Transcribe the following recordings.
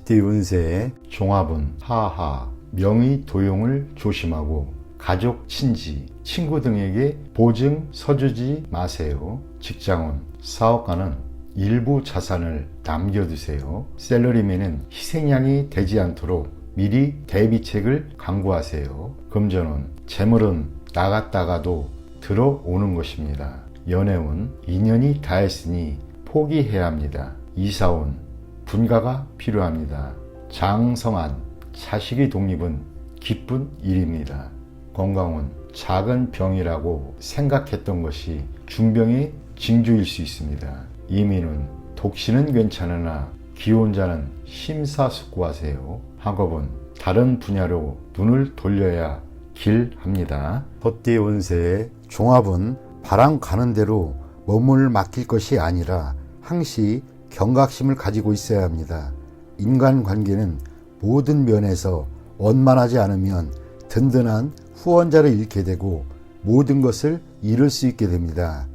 법대 운세의 종합은 하하, 명의 도용을 조심하고 가족, 친지, 친구 등에게 보증 서주지 마세요. 직장운, 사업가는 일부 자산을 남겨두세요. 샐러리맨은 희생양이 되지 않도록 미리 대비책을 강구하세요. 금전운, 재물은 나갔다가도 들어오는 것입니다. 연애운, 인연이 닿았으니 포기해야 합니다. 이사운, 분가가 필요합니다. 장성한, 자식의 독립은 기쁜 일입니다. 건강운, 작은 병이라고 생각했던 것이 중병의 징조일 수 있습니다. 이민운, 독신은 괜찮으나 기혼자는 심사숙고하세요. 학업은 다른 분야로 눈을 돌려야 길합니다. 법대 운세의 종합은 바람 가는 대로 몸을 맡길 것이 아니라 항시 경각심을 가지고 있어야 합니다. 인간관계는 모든 면에서 원만하지 않으면 든든한 후원자를 잃게 되고 모든 것을 잃을 수 있게 됩니다.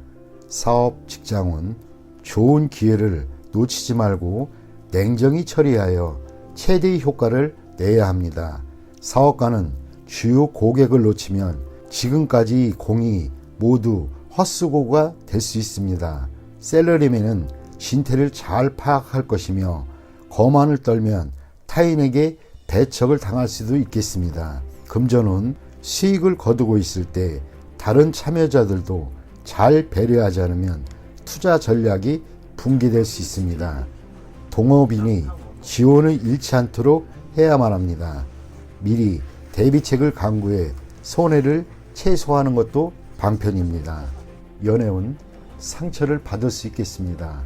사업, 직장은 좋은 기회를 놓치지 말고 냉정히 처리하여 최대의 효과를 내야 합니다. 사업가는 주요 고객을 놓치면 지금까지 공이 모두 헛수고가 될 수 있습니다. 샐러리맨은 진태를 잘 파악할 것이며 거만을 떨면 타인에게 배척을 당할 수도 있겠습니다. 금전은 수익을 거두고 있을 때 다른 참여자들도 잘 배려하지 않으면 투자 전략이 붕괴될 수 있습니다. 동업인이 지원을 잃지 않도록 해야만 합니다. 미리 대비책을 강구해 손해를 최소화하는 것도 방편입니다. 연애운, 상처를 받을 수 있겠습니다.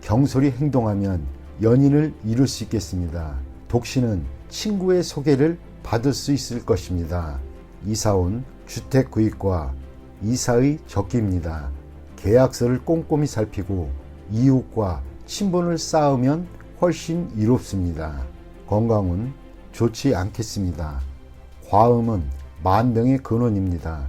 경솔히 행동하면 연인을 잃을 수 있겠습니다. 독신은 친구의 소개를 받을 수 있을 것입니다. 이사운, 주택 구입과 이사의 적기입니다. 계약서를 꼼꼼히 살피고 이웃과 친분을 쌓으면 훨씬 이롭습니다. 건강은 좋지 않겠습니다. 과음은 만병의 근원입니다.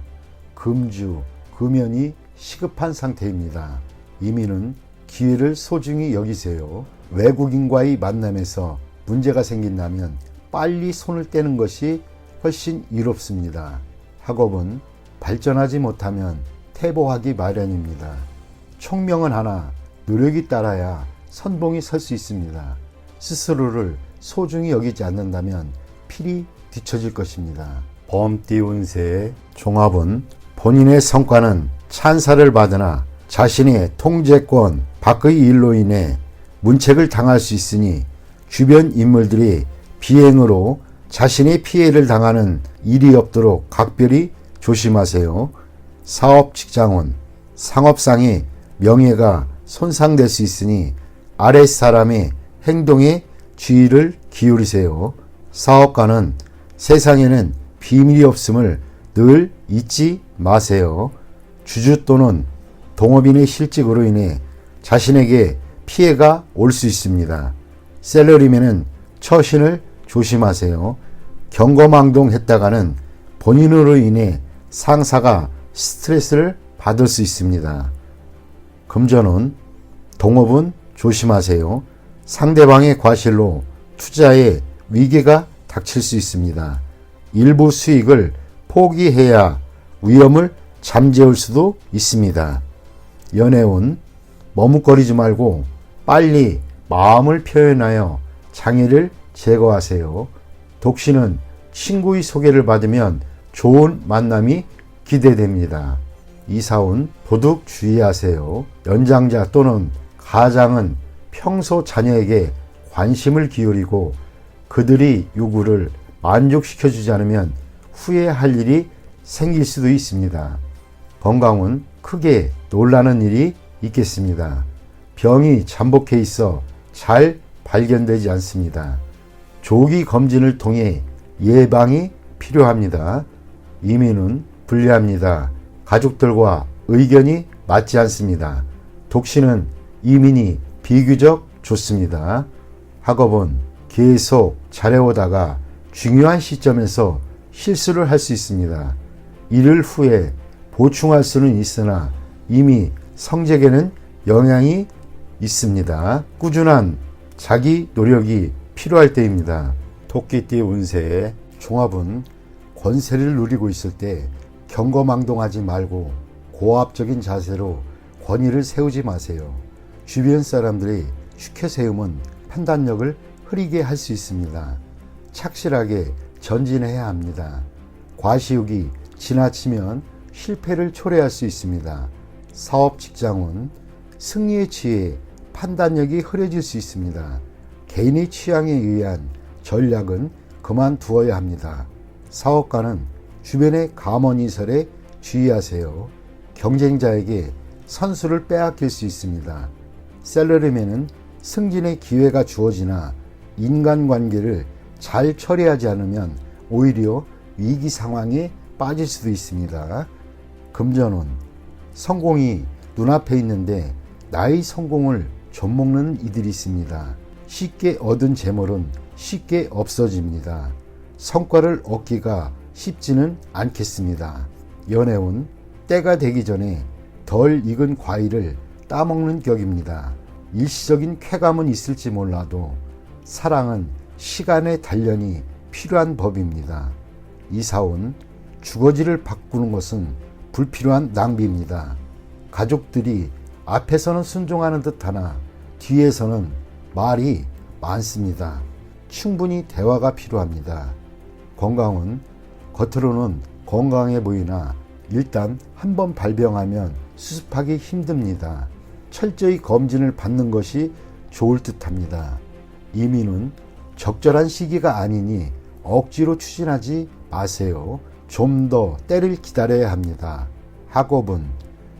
금주, 금연이 시급한 상태입니다. 이민은 기회를 소중히 여기세요. 외국인과의 만남에서 문제가 생긴다면 빨리 손을 떼는 것이 훨씬 이롭습니다. 학업은 발전하지 못하면 퇴보하기 마련입니다. 총명은 하나 노력이 따라야 선봉이 설 수 있습니다. 스스로를 소중히 여기지 않는다면 필히 뒤처질 것입니다. 범띠 운세의 종합은 본인의 성과는 찬사를 받으나 자신의 통제권 밖의 일로 인해 문책을 당할 수 있으니 주변 인물들이 비행으로 자신의 피해를 당하는 일이 없도록 각별히 조심하세요. 사업, 직장운, 상업상의 명예가 손상될 수 있으니 아랫사람의 행동에 주의를 기울이세요. 사업가는 세상에는 비밀이 없음을 늘 잊지 마세요. 주주 또는 동업인의 실직으로 인해 자신에게 피해가 올 수 있습니다. 샐러리맨은 처신을 조심하세요. 경거망동했다가는 본인으로 인해 상사가 스트레스를 받을 수 있습니다. 금전운, 동업은 조심하세요. 상대방의 과실로 투자에 위기가 닥칠 수 있습니다. 일부 수익을 포기해야 위험을 잠재울 수도 있습니다. 연애운, 머뭇거리지 말고 빨리 마음을 표현하여 장애를 제거하세요. 독신은 친구의 소개를 받으면 좋은 만남이 기대됩니다. 이사운, 도둑 주의하세요. 연장자 또는 가장은 평소 자녀에게 관심을 기울이고 그들의 요구를 만족시켜주지 않으면 후회할 일이 생길 수도 있습니다. 건강은 크게 놀라는 일이 있겠습니다. 병이 잠복해 있어 잘 발견되지 않습니다. 조기 검진을 통해 예방이 필요합니다. 이민은 불리합니다. 가족들과 의견이 맞지 않습니다. 독신은 이민이 비교적 좋습니다. 학업은 계속 잘해오다가 중요한 시점에서 실수를 할 수 있습니다. 이를 후에 보충할 수는 있으나 이미 성적에는 영향이 있습니다. 꾸준한 자기 노력이 필요할 때입니다. 토끼띠 운세의 종합은 권세를 누리고 있을 때 경거망동하지 말고 고압적인 자세로 권위를 세우지 마세요. 주변 사람들이 추켜세움은 판단력을 흐리게 할 수 있습니다. 착실하게 전진해야 합니다. 과시욕이 지나치면 실패를 초래할 수 있습니다. 사업 직장은 승리에 취해 판단력이 흐려질 수 있습니다. 개인의 취향에 의한 전략은 그만두어야 합니다. 사업가는 주변의 감언이설에 주의하세요. 경쟁자에게 선수를 빼앗길 수 있습니다. 셀러리맨은 승진의 기회가 주어지나 인간관계를 잘 처리하지 않으면 오히려 위기 상황에 빠질 수도 있습니다. 금전운, 성공이 눈앞에 있는데 나의 성공을 좀먹는 이들이 있습니다. 쉽게 얻은 재물은 쉽게 없어집니다. 성과를 얻기가 쉽지는 않겠습니다. 연애운, 때가 되기 전에 덜 익은 과일을 따먹는 격입니다. 일시적인 쾌감은 있을지 몰라도 사랑은 시간의 단련이 필요한 법입니다. 이사운, 주거지를 바꾸는 것은 불필요한 낭비입니다. 가족들이 앞에서는 순종하는 듯하나 뒤에서는 말이 많습니다. 충분히 대화가 필요합니다. 건강은 겉으로는 건강해 보이나 일단 한번 발병하면 수습하기 힘듭니다. 철저히 검진을 받는 것이 좋을 듯합니다. 이민은 적절한 시기가 아니니 억지로 추진하지 마세요. 좀 더 때를 기다려야 합니다. 학업은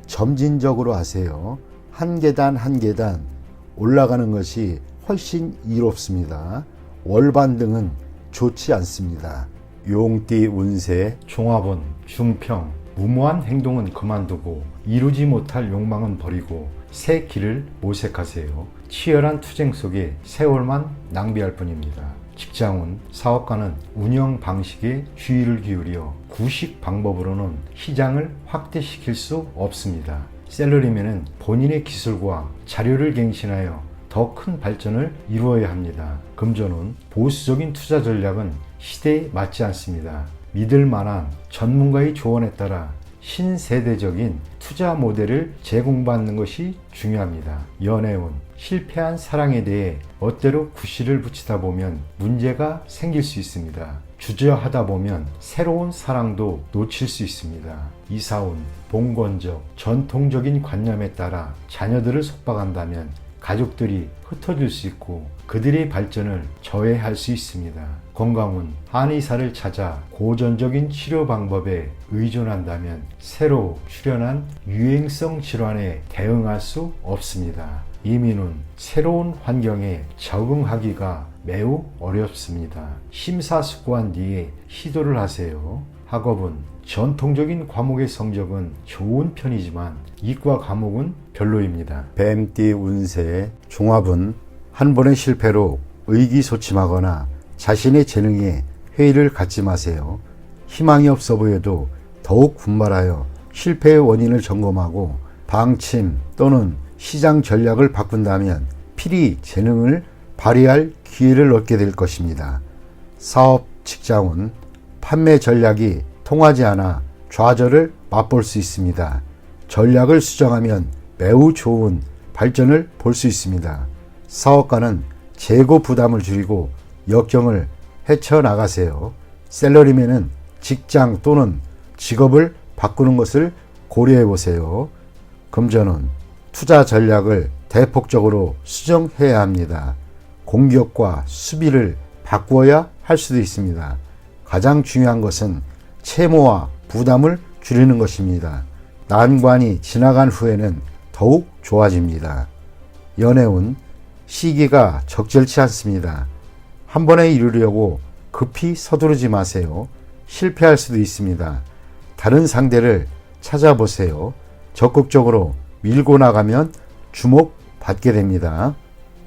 점진적으로 하세요. 한 계단 한 계단 올라가는 것이 훨씬 이롭습니다. 월반등은 좋지 않습니다. 용띠 운세 종합은 중평, 무모한 행동은 그만두고 이루지 못할 욕망은 버리고 새 길을 모색하세요. 치열한 투쟁 속에 세월만 낭비할 뿐입니다. 직장운, 사업가는 운영 방식에 주의를 기울여 구식 방법으로는 시장을 확대시킬 수 없습니다. 셀러리맨은 본인의 기술과 자료를 갱신하여 더 큰 발전을 이루어야 합니다. 금전운, 보수적인 투자 전략은 시대에 맞지 않습니다. 믿을 만한 전문가의 조언에 따라 신세대적인 투자 모델을 제공받는 것이 중요합니다. 연애운, 실패한 사랑에 대해 멋대로 구실을 붙이다 보면 문제가 생길 수 있습니다. 주저하다 보면 새로운 사랑도 놓칠 수 있습니다. 이사운, 봉건적, 전통적인 관념에 따라 자녀들을 속박한다면 가족들이 흩어질 수 있고 그들의 발전을 저해할 수 있습니다. 건강운, 한의사를 찾아 고전적인 치료 방법에 의존한다면 새로 출현한 유행성 질환에 대응할 수 없습니다. 이민운, 새로운 환경에 적응하기가 매우 어렵습니다. 심사숙고한 뒤에 시도를 하세요. 학업은 전통적인 과목의 성적은 좋은 편이지만 이과 과목은 별로입니다. 뱀띠 운세 종합은 한 번의 실패로 의기소침하거나 자신의 재능에 회의를 갖지 마세요. 희망이 없어 보여도 더욱 분발하여 실패의 원인을 점검하고 방침 또는 시장 전략을 바꾼다면 필히 재능을 발휘할 기회를 얻게 될 것입니다. 사업 직장운, 판매 전략이 통하지 않아 좌절을 맛볼 수 있습니다. 전략을 수정하면 매우 좋은 발전을 볼 수 있습니다. 사업가는 재고 부담을 줄이고 역경을 헤쳐나가세요. 셀러리맨은 직장 또는 직업을 바꾸는 것을 고려해 보세요. 금전은 투자 전략을 대폭적으로 수정해야 합니다. 공격과 수비를 바꾸어야 할 수도 있습니다. 가장 중요한 것은 채무와 부담을 줄이는 것입니다. 난관이 지나간 후에는 더욱 좋아집니다. 연애운, 시기가 적절치 않습니다. 한 번에 이루려고 급히 서두르지 마세요. 실패할 수도 있습니다. 다른 상대를 찾아보세요. 적극적으로 밀고 나가면 주목받게 됩니다.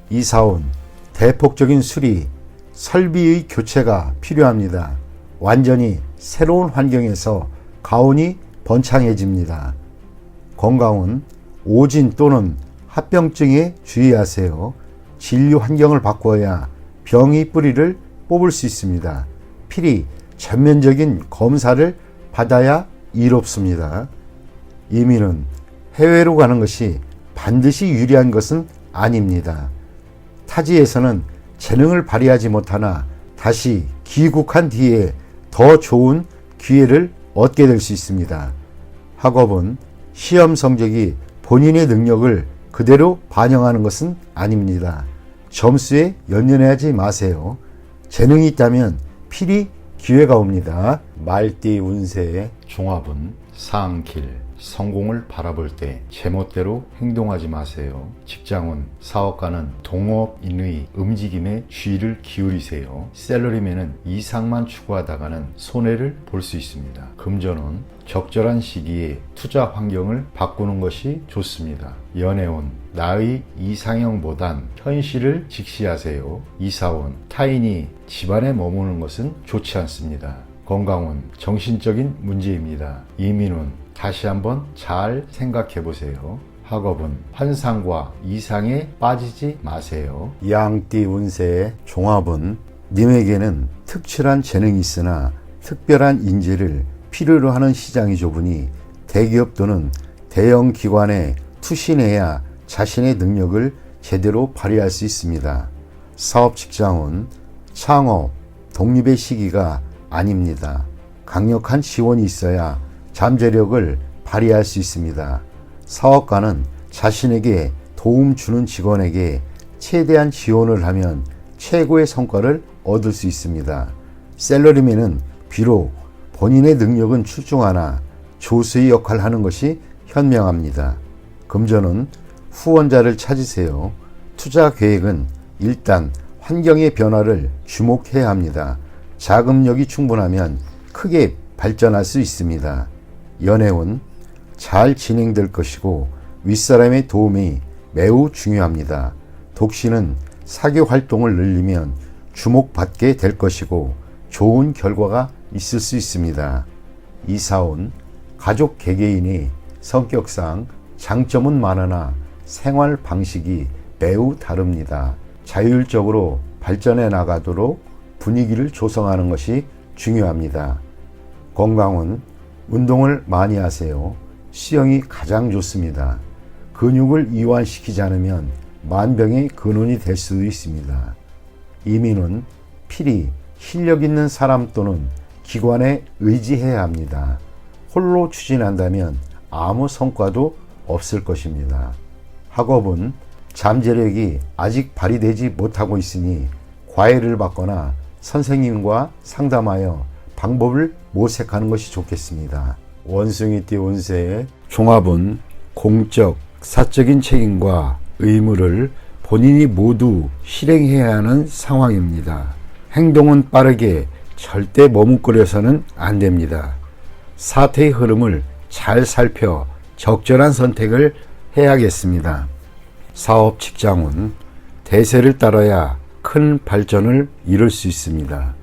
이사운, 대폭적인 수리, 설비의 교체가 필요합니다. 완전히 새로운 환경에서 가온이 번창해집니다. 건강은 오진 또는 합병증에 주의하세요. 진료 환경을 바꿔야 병의 뿌리를 뽑을 수 있습니다. 필히 전면적인 검사를 받아야 이롭습니다. 이민은 해외로 가는 것이 반드시 유리한 것은 아닙니다. 타지에서는 재능을 발휘하지 못하나 다시 귀국한 뒤에 더 좋은 기회를 얻게 될 수 있습니다. 학업은 시험 성적이 본인의 능력을 그대로 반영하는 것은 아닙니다. 점수에 연연하지 마세요. 재능이 있다면 필히 기회가 옵니다. 말띠 운세의 종합은 상길, 성공을 바라볼 때 제멋대로 행동하지 마세요. 직장운, 사업가는 동업인의 움직임에 주의를 기울이세요. 샐러리맨은 이상만 추구하다가는 손해를 볼 수 있습니다. 금전운, 적절한 시기에 투자 환경을 바꾸는 것이 좋습니다. 연애운, 나의 이상형보단 현실을 직시하세요. 이사운, 타인이 집안에 머무는 것은 좋지 않습니다. 건강운, 정신적인 문제입니다. 이민운, 다시 한번 잘 생각해 보세요. 학업은 환상과 이상에 빠지지 마세요. 양띠 운세의 종합은 님에게는 특출한 재능이 있으나 특별한 인재를 필요로 하는 시장이 좁으니 대기업 또는 대형 기관에 투신해야 자신의 능력을 제대로 발휘할 수 있습니다. 사업 직장은 창업, 독립의 시기가 아닙니다. 강력한 지원이 있어야 잠재력을 발휘할 수 있습니다. 사업가는 자신에게 도움 주는 직원에게 최대한 지원을 하면 최고의 성과를 얻을 수 있습니다. 샐러리맨은 비록 본인의 능력은 출중하나 조수의 역할을 하는 것이 현명합니다. 금전은 후원자를 찾으세요. 투자 계획은 일단 환경의 변화를 주목해야 합니다. 자금력이 충분하면 크게 발전할 수 있습니다. 연애운, 잘 진행될 것이고 윗사람의 도움이 매우 중요합니다. 독신은 사교 활동을 늘리면 주목받게 될 것이고 좋은 결과가 있을 수 있습니다. 이사운, 가족 개개인이 성격상 장점은 많으나 생활 방식이 매우 다릅니다. 자율적으로 발전해 나가도록 분위기를 조성하는 것이 중요합니다. 건강은 운동을 많이 하세요. 수영이 가장 좋습니다. 근육을 이완시키지 않으면 만병의 근원이 될 수도 있습니다. 이민은 필히 실력 있는 사람 또는 기관에 의지해야 합니다. 홀로 추진한다면 아무 성과도 없을 것입니다. 학업은 잠재력이 아직 발휘되지 못하고 있으니 과외를 받거나 선생님과 상담하여 방법을 모색하는 것이 좋겠습니다. 원숭이띠 운세의 종합은 공적, 사적인 책임과 의무를 본인이 모두 실행해야 하는 상황입니다. 행동은 빠르게 절대 머뭇거려서는 안 됩니다. 사태의 흐름을 잘 살펴 적절한 선택을 해야겠습니다. 사업 직장은 대세를 따라야 큰 발전을 이룰 수 있습니다.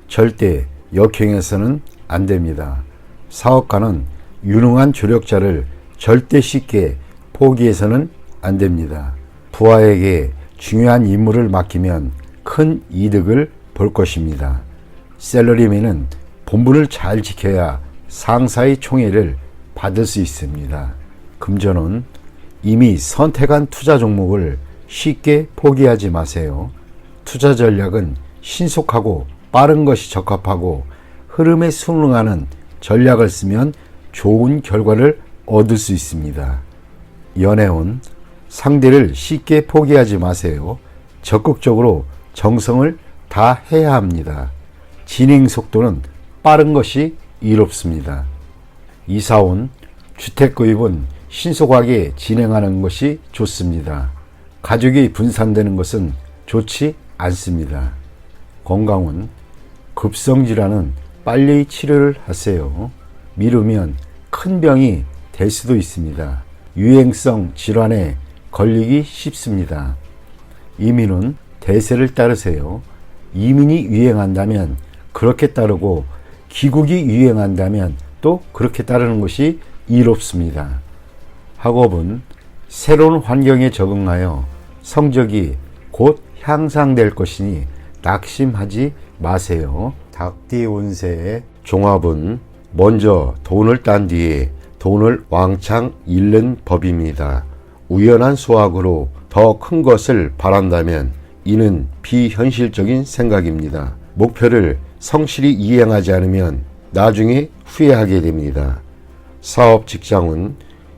절대 역행해서는 안 됩니다. 사업가는 유능한 조력자를 절대 쉽게 포기해서는 안 됩니다. 부하에게 중요한 임무를 맡기면 큰 이득을 볼 것입니다. 샐러리맨은 본분을 잘 지켜야 상사의 총애를 받을 수 있습니다. 금전은 이미 선택한 투자 종목을 쉽게 포기하지 마세요. 투자 전략은 신속하고 빠른 것이 적합하고 흐름에 순응하는 전략을 쓰면 좋은 결과를 얻을 수 있습니다. 연애운, 상대를 쉽게 포기하지 마세요. 적극적으로 정성을 다해야 합니다. 진행 속도는 빠른 것이 이롭습니다. 이사운, 주택 구입은 신속하게 진행하는 것이 좋습니다. 가족이 분산되는 것은 좋지 않습니다. 건강은 급성질환은 빨리 치료를 하세요. 미루면 큰 병이 될 수도 있습니다. 유행성 질환에 걸리기 쉽습니다. 이민은 대세를 따르세요. 이민이 유행한다면 그렇게 따르고 귀국이 유행한다면 또 그렇게 따르는 것이 이롭습니다. 학업은 새로운 환경에 적응하여 성적이 곧 향상될 것이니 낙심하지 마세요. 닭띠 운세의 종합은 먼저 돈을 딴 뒤에 돈을 왕창 잃는 법입니다. 우연한 수확으로 더 큰 것을 바란다면 이는 비현실적인 생각입니다. 목표를 성실히 이행하지 않으면 나중에 후회하게 됩니다. 사업 직장은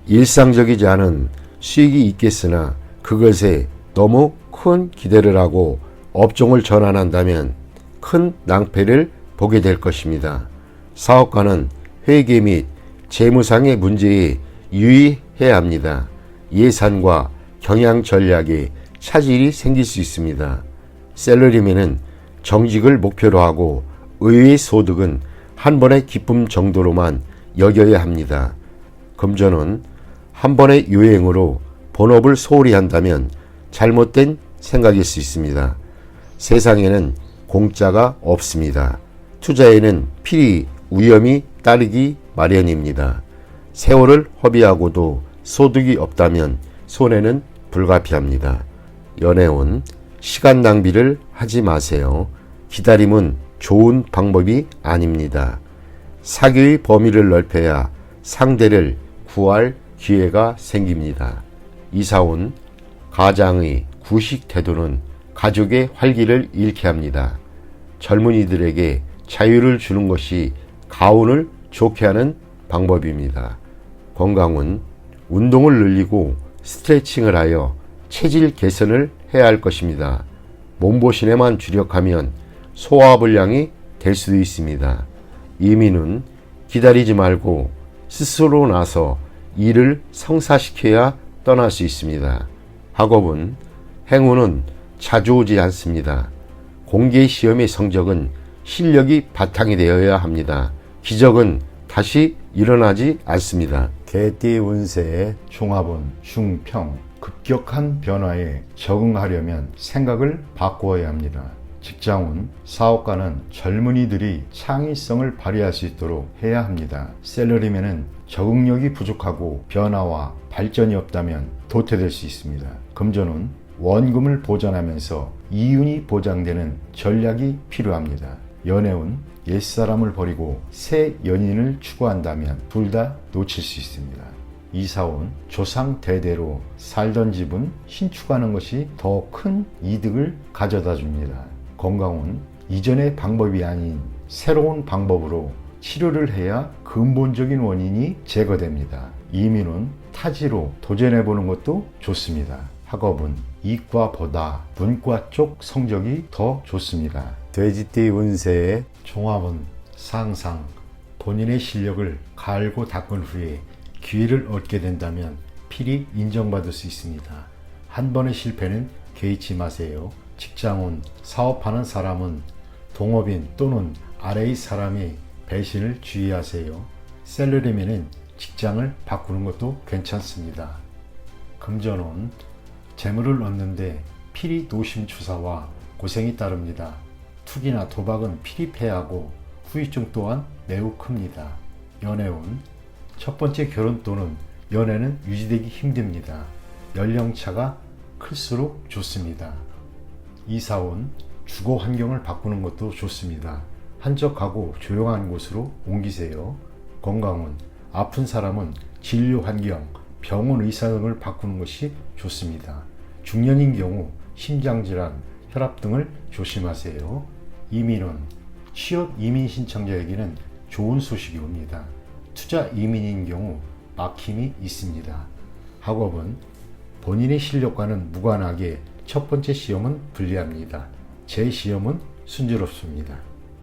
일상적이지 않은 수익이 있겠으나 그것에 너무 큰 기대를 하고 업종을 전환한다면 큰 낭패를 보게 될 것입니다. 사업가는 회계 및 재무상의 문제에 유의해야 합니다. 예산과 경영 전략에 차질이 생길 수 있습니다. 셀러리맨은 정직을 목표로 하고 의외의 소득은 한 번의 기쁨 정도로만 여겨야 합니다. 금전은 한 번의 유행으로 본업을 소홀히 한다면 잘못된 생각일 수 있습니다. 세상에는 공짜가 없습니다. 투자에는 필히 위험이 따르기 마련입니다. 세월을 허비하고도 소득이 없다면 손해는 불가피합니다. 연애운, 시간 낭비를 하지 마세요. 기다림은 좋은 방법이 아닙니다. 사교의 범위를 넓혀야 상대를 구할 기회가 생깁니다. 이사온, 가장의 구식 태도는 가족의 활기를 잃게 합니다. 젊은이들에게 자유를 주는 것이 가운을 좋게 하는 방법입니다. 건강은 운동을 늘리고 스트레칭을 하여 체질 개선을 해야 할 것입니다. 몸보신에만 주력하면 소화불량이 될 수도 있습니다. 이민은 기다리지 말고 스스로 나서 일을 성사시켜야 떠날 수 있습니다. 학업은 행운은 자주 오지 않습니다. 공개 시험의 성적은 실력이 바탕이 되어야 합니다. 기적은 다시 일어나지 않습니다. 개띠 운세의 종합은 중평, 급격한 변화에 적응하려면 생각을 바꾸어야 합니다. 직장운, 사업가는 젊은이들이 창의성을 발휘할 수 있도록 해야 합니다. 셀러리맨은 적응력이 부족하고 변화와 발전이 없다면 도태될 수 있습니다. 금전운, 원금을 보전하면서 이윤이 보장되는 전략이 필요합니다. 연애운, 옛사람을 버리고 새 연인을 추구한다면 둘 다 놓칠 수 있습니다. 이사운, 조상 대대로 살던 집은 신축하는 것이 더 큰 이득을 가져다 줍니다. 건강운, 이전의 방법이 아닌 새로운 방법으로 치료를 해야 근본적인 원인이 제거됩니다. 이민은 타지로 도전해보는 것도 좋습니다. 학업은 이과보다 문과 쪽 성적이 더 좋습니다. 돼지띠 운세의 종합은 상상, 본인의 실력을 갈고 닦은 후에 기회를 얻게 된다면 필히 인정받을 수 있습니다. 한 번의 실패는 개의치 마세요. 직장운, 사업하는 사람은 동업인 또는 아래의 사람의 배신을 주의하세요. 셀러리맨은 직장을 바꾸는 것도 괜찮습니다. 금전운, 재물을 얻는데 필히 노심초사와 고생이 따릅니다. 투기나 도박은 필히 패하고 후유증 또한 매우 큽니다. 연애운, 첫 번째 결혼 또는 연애는 유지되기 힘듭니다. 연령차가 클수록 좋습니다. 이사운, 주거 환경을 바꾸는 것도 좋습니다. 한적하고 조용한 곳으로 옮기세요. 건강운, 아픈 사람은 진료 환경, 병원 의사 등을 바꾸는 것이 좋습니다. 중년인 경우 심장질환, 혈압 등을 조심하세요. 이민은 취업 이민 신청자에게는 좋은 소식이 옵니다. 투자 이민인 경우 막힘이 있습니다. 학업은 본인의 실력과는 무관하게 첫 번째 시험은 불리합니다. 제 시험은 순조롭습니다.